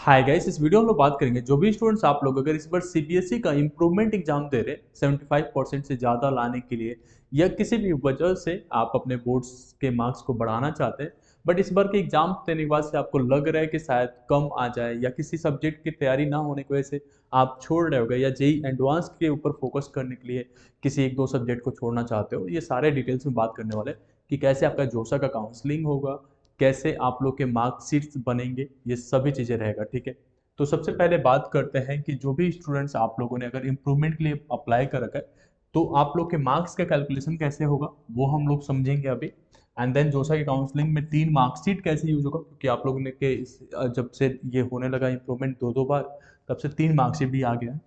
Hi guys, इस video में हम लोग बात करेंगे जो भी स्टूडेंट्स आप लोग अगर इस बार सीबीएसई का इम्प्रूवमेंट एग्जाम दे रहे हैं 75% से ज़्यादा लाने के लिए या किसी भी वजह से आप अपने बोर्ड्स के मार्क्स को बढ़ाना चाहते हैं, बट इस बार के एग्जाम देने के बाद से आपको लग रहा है कि शायद कम आ जाए या किसी सब्जेक्ट की तैयारी ना होने की वजह से आप छोड़ रहे होगे या जेई एडवांस के ऊपर फोकस करने के लिए किसी एक दो सब्जेक्ट को छोड़ना चाहते हो, ये सारे डिटेल्स में बात करने वाले हैं कि कैसे आपका जोसा का काउंसलिंग होगा, कैसे आप लोग के मार्कशीट्स बनेंगे, ये सभी चीज़ें रहेगा। ठीक है, तो सबसे पहले बात करते हैं कि जो भी स्टूडेंट्स आप लोगों ने अगर इम्प्रूवमेंट के लिए अप्लाई कर रखा है तो आप लोग के मार्क्स का कैलकुलेशन कैसे होगा वो हम लोग समझेंगे अभी। एंड देन जोसा की काउंसलिंग में 3 मार्कशीट कैसे यूज होगा, क्योंकि आप लोगों ने जब से ये होने लगा इम्प्रूवमेंट दो दो बार, तब से 3 मार्कशीट भी आ गया है।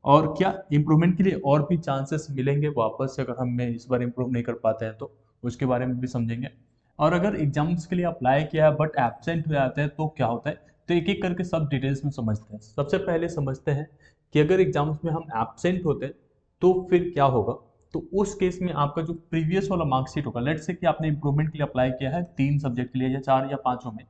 और क्या इम्प्रूवमेंट के लिए और भी चांसेस मिलेंगे वापस से, अगर हम इस बार इम्प्रूव नहीं कर पाते हैं तो उसके बारे में भी समझेंगे। और अगर एग्जाम्स के लिए अप्लाई किया है बट एब्सेंट हो जाते हैं तो क्या होता है, तो एक एक करके सब डिटेल्स में समझते हैं। सबसे पहले समझते हैं कि अगर एग्जाम्स में हम एब्सेंट होते हैं तो फिर क्या होगा। तो उस केस में आपका जो प्रीवियस वाला मार्कशीट होगा, लेट्स से कि आपने इम्प्रूवमेंट के लिए अप्लाई किया है 3 सब्जेक्ट के लिए या 4 या 5 में,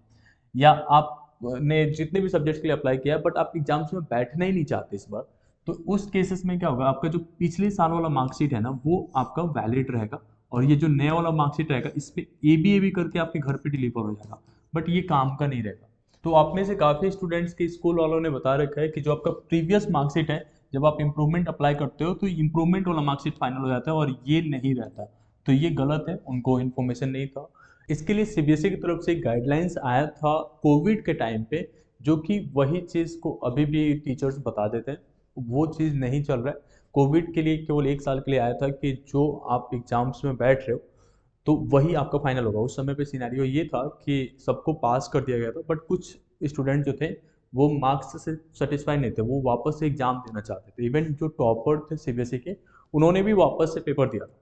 या आपने जितने भी सब्जेक्ट्स के लिए अप्लाई किया है बट आप एग्जाम्स में बैठना ही नहीं चाहते इस बार, तो उस केसेस में क्या होगा, आपका जो पिछले साल वाला मार्कशीट है ना वो आपका वैलिड रहेगा और ये जो नया वाला मार्कशीट रहेगा इस पे ए बी करके आपके घर पे डिलीवर हो जाएगा, बट ये काम का नहीं रहेगा। तो आप में से काफ़ी स्टूडेंट्स के स्कूल वालों ने बता रखा है कि जो आपका प्रीवियस मार्कशीट है, जब आप इम्प्रूवमेंट अप्लाई करते हो तो इम्प्रूवमेंट वाला मार्कशीट फाइनल हो जाता है और ये नहीं रहता। तो ये गलत है, उनको इन्फॉर्मेशन नहीं था। इसके लिए सीबीएसई की तरफ से गाइडलाइंस आया था कोविड के टाइम पे, जो कि वही चीज़ को अभी भी टीचर्स बता देते हैं, वो चीज़ नहीं चल रहा है। कोविड के लिए केवल 1 साल के लिए आया था कि जो आप एग्जाम्स में बैठ रहे हो तो वही आपका फाइनल होगा। उस समय पे सिनेरियो ये था कि सबको पास कर दिया गया था, बट कुछ स्टूडेंट जो थे वो मार्क्स से सेटिस्फाई नहीं थे, वो वापस से एग्जाम देना चाहते थे। इवन जो टॉपर थे सीबीएसई के, उन्होंने भी वापस से पेपर दिया था,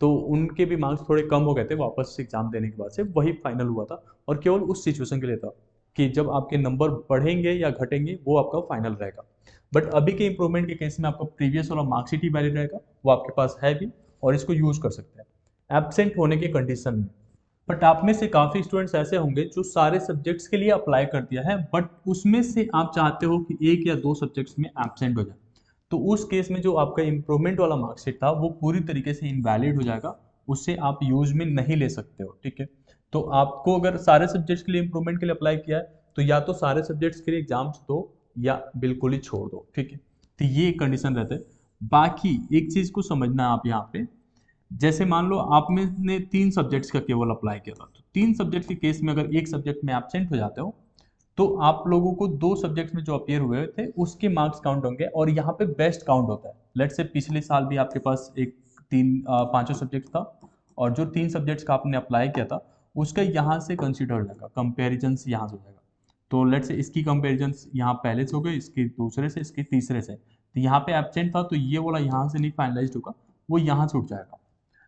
तो उनके भी मार्क्स थोड़े कम हो गए थे। वापस से एग्जाम देने के बाद से वही फाइनल हुआ था और केवल उस सिचुएशन के लिए था कि जब आपके नंबर बढ़ेंगे या घटेंगे वो आपका फाइनल रहेगा। बट अभी के इंप्रूवमेंट के केस में आपका प्रीवियस वाला मार्कशीट ही वैलिड रहेगा, वो आपके पास है भी और इसको यूज कर सकते हैं एब्सेंट होने की कंडीशन में। बट आप में से काफ़ी स्टूडेंट्स ऐसे होंगे जो सारे सब्जेक्ट्स के लिए अप्लाई कर दिया है, बट उसमें से आप चाहते हो कि एक या दो सब्जेक्ट्स में एब्सेंट हो जाए। तो उस केस में जो आपका इम्प्रूवमेंट वाला मार्कशीट था वो पूरी तरीके से इनवैलिड हो जाएगा, उससे आप यूज में नहीं ले सकते हो। ठीक है, तो आपको अगर सारे सब्जेक्ट्स के लिए इम्प्रूवमेंट के लिए अप्लाई किया है तो या तो सारे सब्जेक्ट्स के लिए एग्जाम्स दो या बिल्कुल ही छोड़ दो। ठीक है, तो ये कंडीशन रहता है। बाकी एक चीज को समझना है आप यहाँ पे, जैसे मान लो आपने ने 3 सब्जेक्ट्स का केवल अप्लाई किया था, तो 3 सब्जेक्ट के केस में अगर एक सब्जेक्ट में एब्सेंट हो जाते हो तो आप लोगों को 2 सब्जेक्ट्स में जो अपियर हुए थे उसके मार्क्स काउंट होंगे और यहाँ पे बेस्ट काउंट होता है। लेट से पिछले साल भी आपके पास एक पांचों सब्जेक्ट था और जो 3 सब्जेक्ट्स का आपने अप्लाई किया था उसका यहाँ से कंसिडर हो जाएगा, कंपेरिजन यहाँ से हो जाएगा। तो लेट से इसकी कंपेरिजन यहाँ पहले से हो गई, इसके दूसरे से, इसके तीसरे से, तो यहाँ पे एब्सेंट था तो ये वाला यहाँ से नहीं फाइनलाइज होगा, वो यहाँ से उठ जाएगा।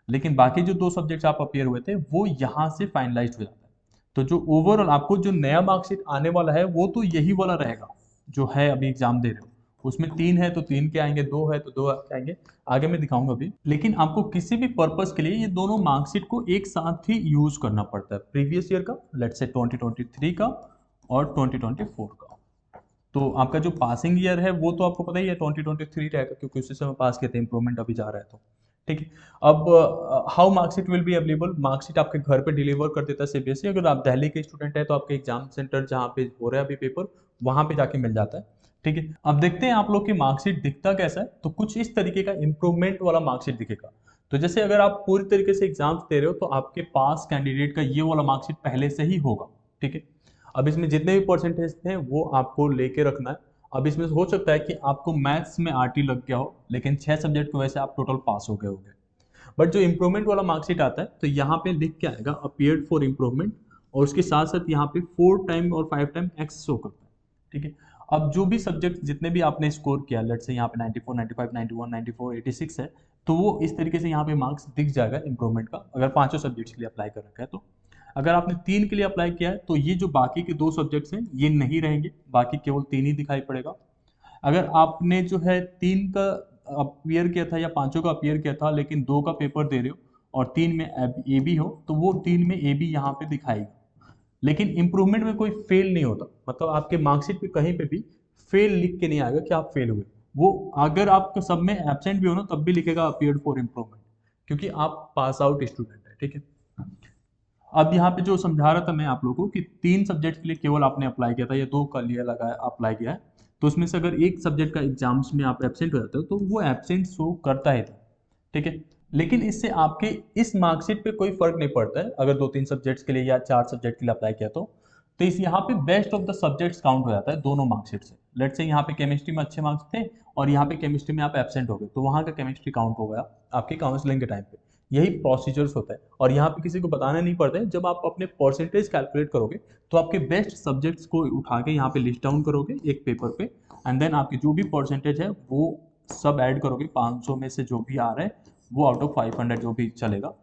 लेकिन बाकी जो 2 सब्जेक्ट्स आप अपियर हुए थे वो यहाँ से फाइनलाइज हो जाता है। तो जो ओवरऑल आपको जो नया मार्कशीट आने वाला है वो तो यही वाला रहेगा जो है अभी एग्जाम दे रहे हो। उसमें 3 है तो 3 के आएंगे, 2 है तो 2 के आएंगे, आगे मैं दिखाऊंगा अभी। लेकिन आपको किसी भी पर्पस के लिए ये दोनों मार्कशीट को एक साथ ही यूज करना पड़ता है, प्रीवियस ईयर का, लेट्स से 2023 का और 2024 का। तो आपका जो पासिंग ईयर है वो तो आपको पता ही है 2023 रहेगा, क्योंकि उसी समय पास किए थे, इंप्रूवमेंट अभी जा रहा है तो। ठीक है, अब how marksheet will be available, marksheet आपके घर पे डिलीवर कर देता है सीबीएसई। अगर आप दिल्ली के स्टूडेंट है तो आपके एग्जाम सेंटर जहाँ पे हो रहा है अभी पेपर, वहां पे जाके मिल जाता है। ठीक है, अब देखते हैं आप लोग की मार्कशीट दिखता कैसा है। तो कुछ इस तरीके का इंप्रूवमेंट वाला मार्कशीट दिखेगा। तो जैसे अगर आप पूरी तरीके से एग्जाम्स दे रहे हो तो आपके पास कैंडिडेट का ये वाला मार्कशीट पहले से ही होगा। ठीक है, अब इसमें जितने भी परसेंटेज थे वो आपको लेके रखना है। अब इसमें हो सकता है कि आपको मैथ्स में आरटी लग गया हो, लेकिन 6 सब्जेक्ट की वजह से आप टोटल पास हो गए होंगे। बट जो इंप्रूवमेंट वाला मार्कशीट आता है तो यहाँ पे लिख के आएगा अपियर्ड फॉर इंप्रूवमेंट, और उसके साथ साथ यहाँ पे 4 टाइम और 5 टाइम एक्स शो करता है। ठीक है, अब जो भी सब्जेक्ट जितने भी आपने स्कोर किया, लेट से यहाँ पे 94, 95, 91, 94, 86 है, तो वो इस तरीके से यहाँ पे मार्क्स दिख जाएगा इंप्रूवमेंट का, अगर पांचों सब्जेक्ट्स के लिए अप्लाई कर रखा है तो। अगर आपने 3 के लिए अप्लाई किया है तो ये जो बाकी के 2 सब्जेक्ट्स हैं ये नहीं रहेंगे, बाकी केवल 3 ही दिखाई पड़ेगा। अगर आपने जो है 3 का अपियर किया था या पांचों का अपियर किया था लेकिन 2 का पेपर दे रहे हो और 3 में ए बी हो, तो वो 3 में ए बी यहाँ पे दिखाएगा। लेकिन इम्प्रूवमेंट में कोई फेल नहीं होता, मतलब आपके मार्कशीट पे कहीं पे भी फेल लिख के नहीं आएगा कि आप फेल हुए। वो अगर आपको सब में एब्सेंट भी हो ना तब भी लिखेगा अपीयर्ड फॉर इम्प्रूवमेंट, क्योंकि आप पास आउट स्टूडेंट है, ठीक है। अब यहाँ पे जो समझा रहा था मैं आप लोगों को कि 3 सब्जेक्ट के लिए केवल आपने अप्लाई किया था या 2 का लिए लगा अप्लाई किया है, तो उसमें से अगर एक सब्जेक्ट का एग्जाम्स में आप एब्सेंट हो जाते हो तो वो एब्सेंट शो करता है था, ठीक है। लेकिन इससे आपके इस मार्कशीट पे कोई फर्क नहीं पड़ता है अगर 2-3 सब्जेक्ट्स के लिए या 4 सब्जेक्ट के लिए अप्लाई किया तो इस यहाँ पे best of the subjects count हो जाता है दोनों मार्कशीट से। लेट्स से यहाँ पे केमिस्ट्री में अच्छे मार्क्स थे और यहाँ पे केमिस्ट्री में आप एब्सेंट हो गए, तो वहाँ का केमिस्ट्री काउंट हो गया आपकी काउंसलिंग के टाइम पे। यही प्रोसीजर्स होता है और यहाँ पे किसी को बताना नहीं पड़ता है। जब आप अपने परसेंटेज कैलकुलेट करोगे तो आपके बेस्ट सब्जेक्ट्स को उठा के यहाँ पे लिस्ट डाउन करोगे एक पेपर पे, एंड देन आपकी जो भी परसेंटेज है वो सब ऐड करोगे। 500 में से जो भी आ रहा है वो आउट ऑफ 500 जो भी चलेगा,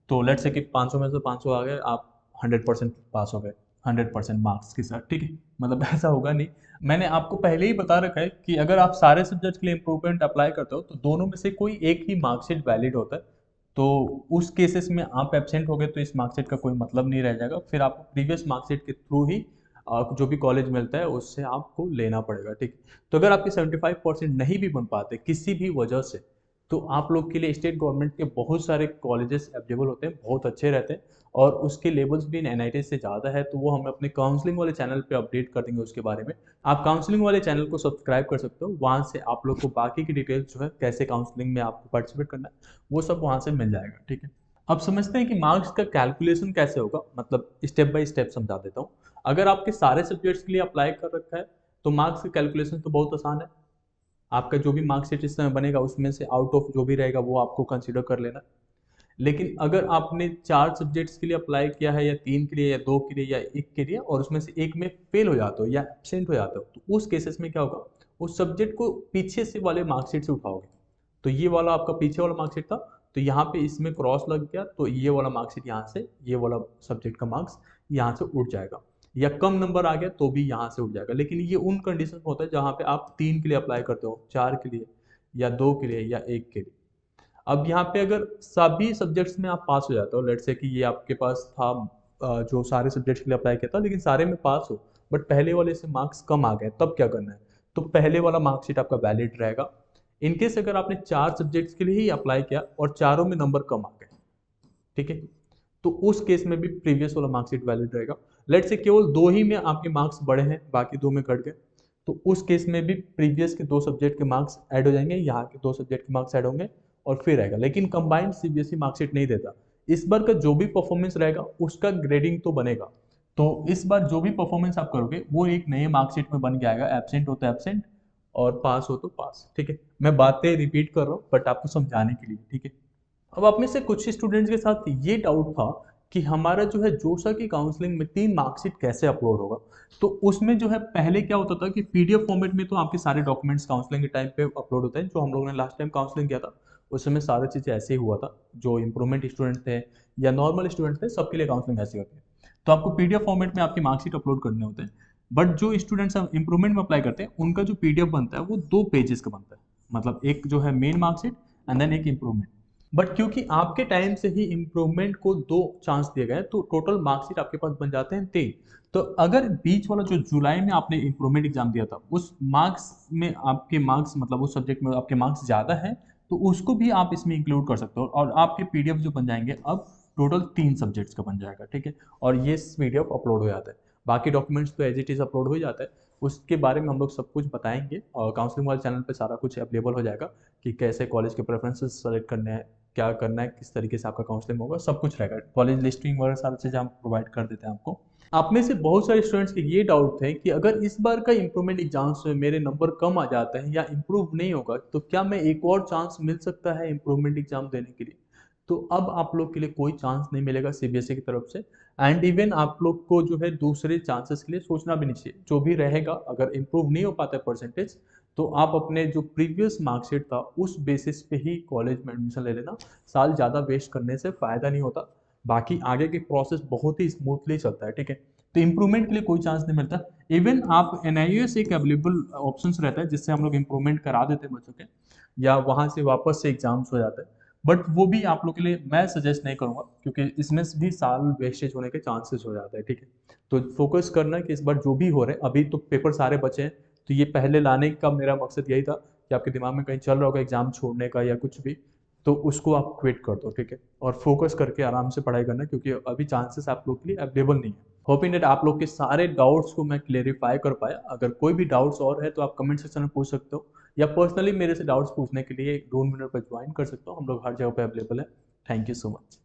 तो लेट्स से कि 500 में से 500 आ गए, आप 100% पास हो गए 100% मार्क्स के साथ, ठीक है। मतलब ऐसा होगा नहीं, मैंने आपको पहले ही बता रखा है कि अगर आप सारे सब्जेक्ट के लिए इम्प्रूवमेंट अप्लाई करते हो तो दोनों में से कोई एक ही मार्कशीट वैलिड होता है। तो उस केसेस में आप एब्सेंट हो गए तो इस मार्कशीट का कोई मतलब नहीं रह जाएगा, फिर आपको प्रीवियस मार्कशीट के थ्रू ही जो भी कॉलेज मिलता है उससे आपको लेना पड़ेगा, ठीक। तो अगर आपके 75% नहीं भी बन पाते किसी भी वजह से, तो आप लोग के लिए स्टेट गवर्नमेंट के बहुत सारे कॉलेजेस अवेलेबल होते हैं, बहुत अच्छे रहते हैं और उसके लेवल्स भी एनआईटी से ज़्यादा है, तो वो हम अपने काउंसलिंग वाले चैनल पे अपडेट कर देंगे उसके बारे में। आप काउंसलिंग वाले चैनल को सब्सक्राइब कर सकते हो, वहाँ से आप लोग को बाकी की डिटेल्स जो है कैसे काउंसलिंग में आपको पार्टिसिपेट करना है वो सब वहाँ से मिल जाएगा, ठीक है। अब समझते हैं कि मार्क्स का कैलकुलेशन कैसे होगा, मतलब स्टेप बाय स्टेप समझा देता हूँ। अगर आपके सारे सब्जेक्ट्स के लिए अप्लाई कर रखा है तो मार्क्स का कैलकुलेशन तो बहुत आसान है। आपका जो भी मार्कशीट इस समय बनेगा उसमें से आउट ऑफ जो भी रहेगा वो आपको कंसीडर कर लेना। लेकिन अगर आपने 4 सब्जेक्ट्स के लिए अप्लाई किया है या 3 के लिए या 2 के लिए या 1 के लिए और उसमें से एक में फेल हो जाते हो या एब्सेंट हो जाते हो, तो उस केसेस में क्या होगा, उस सब्जेक्ट को पीछे से वाले मार्कशीट से उठाओगे। तो ये वाला आपका पीछे वाला मार्कशीट था, तो यहाँ पे इसमें क्रॉस लग गया तो ये वाला मार्कशीट यहाँ से, ये वाला सब्जेक्ट का मार्क्स यहाँ से उठ जाएगा, या कम नंबर आ गया तो भी यहाँ से उठ जाएगा। लेकिन ये उन कंडीशन में होता है जहाँ पे आप 3 के लिए अप्लाई करते हो, 4 के लिए या 2 के लिए या 1 के लिए। अब यहाँ पे अगर सभी सब्जेक्ट्स में आप पास हो जाते हो, लेट्स से कि ये आपके पास था जो सारे सब्जेक्ट्स के लिए अप्लाई किया था लेकिन सारे में पास हो, बट पहले वाले से मार्क्स कम आ गए, तब क्या करना है, तो पहले वाला मार्कशीट आपका वैलिड रहेगा। इनकेस अगर आपने 4 सब्जेक्ट्स के लिए ही अप्लाई किया और चारों में नंबर कम आ गए, ठीक है, तो उस केस में भी प्रीवियस वाला मार्कशीट वैलिड रहेगा। लेट से केवल 2 ही में आपके मार्क्स बढ़े हैं बाकी 2 में घट गए, तो उस केस में भी प्रीवियस के 2 सब्जेक्ट के मार्क्स ऐड हो जाएंगे, यहाँ के 2 सब्जेक्ट के मार्क्स ऐड होंगे और फिर आएगा। लेकिन कंबाइंड सीबीएसई मार्कशीट नहीं देता, इस बार का जो भी परफॉर्मेंस रहेगा उसका ग्रेडिंग तो बनेगा। तो इस बार जो भी परफॉर्मेंस आप करोगे वो एक नए मार्कशीट में बन के आएगा, एब्सेंट हो तो एब्सेंट और पास हो तो पास, ठीक है। मैं बातें रिपीट कर रहा हूँ बट आपको समझाने के लिए, ठीक है। अब आप में से कुछ स्टूडेंट्स के साथ ये डाउट था कि हमारा जो है जोसा की काउंसलिंग में 3 मार्कशीट कैसे अपलोड होगा। तो उसमें जो है पहले क्या होता था कि पीडीएफ फॉर्मेट में तो आपके सारे डॉक्यूमेंट्स काउंसलिंग के टाइम पे अपलोड होते हैं। जो हम लोगों ने लास्ट टाइम काउंसलिंग किया था उस समय सारी चीज़ें ऐसे ही हुआ था, जो इंप्रूवमेंट स्टूडेंट थे या नॉर्मल स्टूडेंट थे सबके लिए काउंसलिंग ऐसी होती है। तो आपको पीडीएफ फॉर्मेट में आपकी मार्कशीट अपलोड करने होते हैं। बट जो स्टूडेंट्स इंप्रूवमेंट में अप्लाई करते हैं उनका जो पीडीएफ बनता है वो 2 पेजेस का बनता है, मतलब एक जो है मेन मार्कशीट एंड देन एक इंप्रूवमेंट। बट क्योंकि आपके टाइम से ही इम्प्रूवमेंट को 2 चांस दिए गए तो टोटल मार्कशीट आपके पास बन जाते हैं 3। तो अगर बीच वाला जो जुलाई में आपने इम्प्रूवमेंट एग्जाम दिया था उस मार्क्स में आपके मार्क्स, मतलब उस सब्जेक्ट में आपके मार्क्स ज़्यादा हैं तो उसको भी आप इसमें इंक्लूड कर सकते हो और आपके पीडीएफ जो बन जाएंगे अब टोटल 3 सब्जेक्ट्स का बन जाएगा, ठीक है। और ये पीडीएफ अपलोड हो जाता है, बाकी डॉक्यूमेंट्स तो एज इट इज़ अपलोड हो ही जाता है। उसके बारे में हम लोग सब कुछ बताएंगे और काउंसलिंग वाले चैनल पे सारा कुछ अवेलेबल हो जाएगा कि कैसे कॉलेज के प्रेफरेंसेस सेलेक्ट करने हैं, क्या करना है, किस तरीके से आपका काउंसलिंग होगा, सब कुछ रहेगा। कॉलेज लिस्टिंग वगैरह सारी चीज़ें हम प्रोवाइड कर देते हैं आपको। आप में से बहुत सारे स्टूडेंट्स के ये डाउट थे कि अगर इस बार का इंप्रूवमेंट एग्जाम्स में मेरे नंबर कम आ जाते हैं या इंप्रूव नहीं होगा तो क्या मैं एक और चांस मिल सकता है इंप्रूवमेंट एग्जाम देने के लिए। तो अब आप लोग के लिए कोई चांस नहीं मिलेगा सीबीएसई की तरफ से, एंड इवन आप लोग को जो है दूसरे चांसेस के लिए सोचना भी नहीं चाहिए। जो भी रहेगा अगर इंप्रूव नहीं हो पाता है परसेंटेज तो आप अपने जो प्रीवियस मार्कशीट था उस बेसिस पे ही कॉलेज में एडमिशन ले लेना, साल ज़्यादा वेस्ट करने से फ़ायदा नहीं होता। बाकी आगे की प्रोसेस बहुत ही स्मूथली चलता है, ठीक है। तो इम्प्रूवमेंट के लिए कोई चांस नहीं मिलता। इवन आप एनआईएस एक अवेलेबल ऑप्शंस रहता है जिससे हम लोग इम्प्रूवमेंट करा देते हैं बच्चों के, या वहाँ से वापस से एग्जाम्स हो जाते हैं। बट वो भी आप लोग के लिए मैं सजेस्ट नहीं करूँगा, क्योंकि इसमें भी साल वेस्टेज होने के चांसेस हो जाते हैं, ठीक है। तो फोकस करना कि इस बार जो भी हो रहा है, अभी तो पेपर सारे बचे हैं, तो ये पहले लाने का मेरा मकसद यही था कि आपके दिमाग में कहीं चल रहा होगा एग्जाम छोड़ने का या कुछ भी, तो उसको आप क्विट कर दो, ठीक है। और फोकस करके आराम से पढ़ाई करना, क्योंकि अभी चांसेस आप लोग के लिए अवेलेबल नहीं है। होपिंग दैट आप लोग के सारे डाउट्स को मैं क्लेरिफाई कर पाया। अगर कोई भी डाउट्स और है तो आप कमेंट सेक्शन में पूछ सकते हो, या पर्सनली मेरे से डाउट्स पूछने के लिए ड्रोन विनर पर ज्वाइन कर सकते हो। हम लोग हर जगह पे अवेलेबल है। Thank you so much.